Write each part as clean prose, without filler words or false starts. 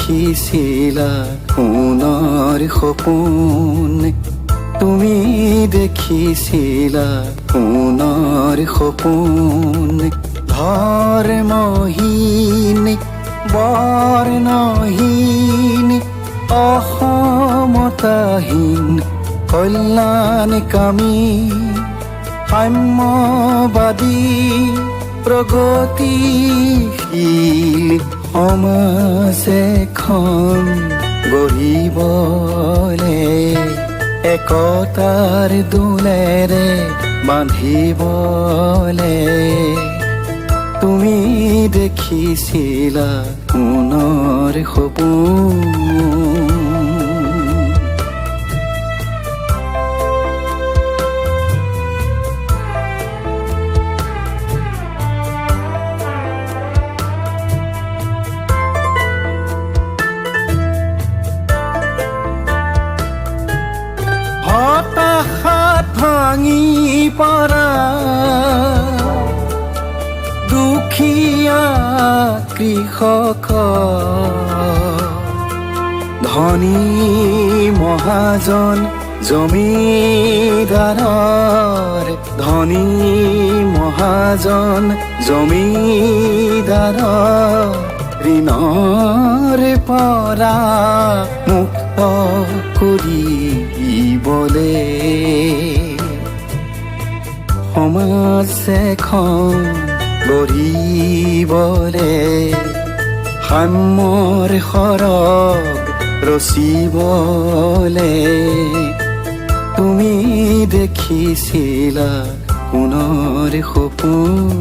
দেখিছিলা সোণৰ সপোন, তুমি দেখিছিলা সোণৰ সপোন। ধৰ্মহীন বৰ্ণহীন অসমতাহীন কল্যাণকামী সাম্যবাদী প্ৰগতিশীল সমাজ এখন গঢ়িবলে, একতাৰ দোলেৰে বান্ধিবলে তুমি দেখিছিলা সোণৰ সপোন। হতাশাত ভাঙি পৰা দুখীয়া কৃষক, ধনী মহাজন জমিদাৰৰ, ধনী মহাজন জমিদাৰৰ ঋণৰ পৰা মুক্ত কৰিবলে, সমাজ এখন গঢ়িবলে, সাম্যৰ সৰগ ৰচিবলে তুমি দেখিছিলা সোণৰ সপোন।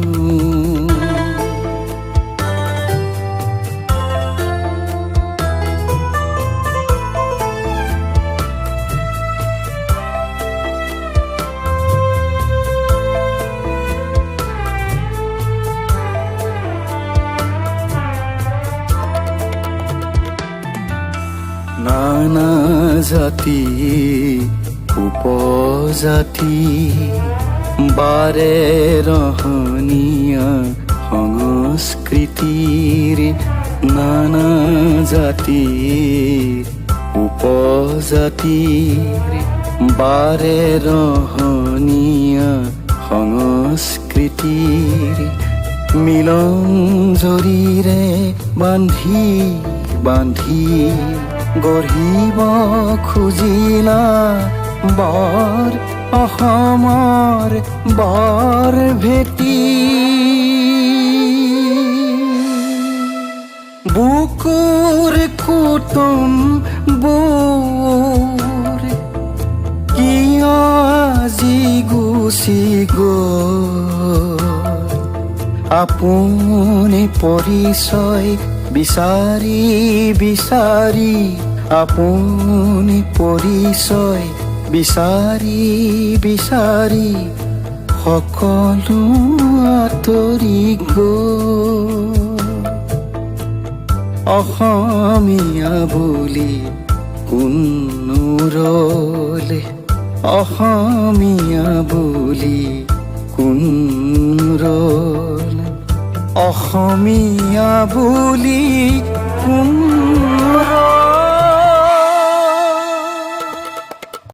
নানা জাতি উপজাতি বাৰে ৰহণীয়া সংস্কৃতিৰ, নানা জাতি উপজাতিৰ বাৰে ৰহণীয়া সংস্কৃতিৰ মিলন জৰিৰে বান্ধি বান্ধি গঢ়িব খুজিলা বৰ অসমৰ বৰ ভেটি। বুকুৰ কুটুম বোৰ কিয় আজি গুচি গ'ল, আপুনি পৰিচয় বিচাৰি বিচাৰি, আপুনি পৰিচয় বিচাৰি বিচাৰি সকলো আঁতৰি গ'ল। অসমীয়া বুলি কোনো ৰলে, অসমীয়া বুলি কোন ৰলে, অসমীয়া বুলি কোন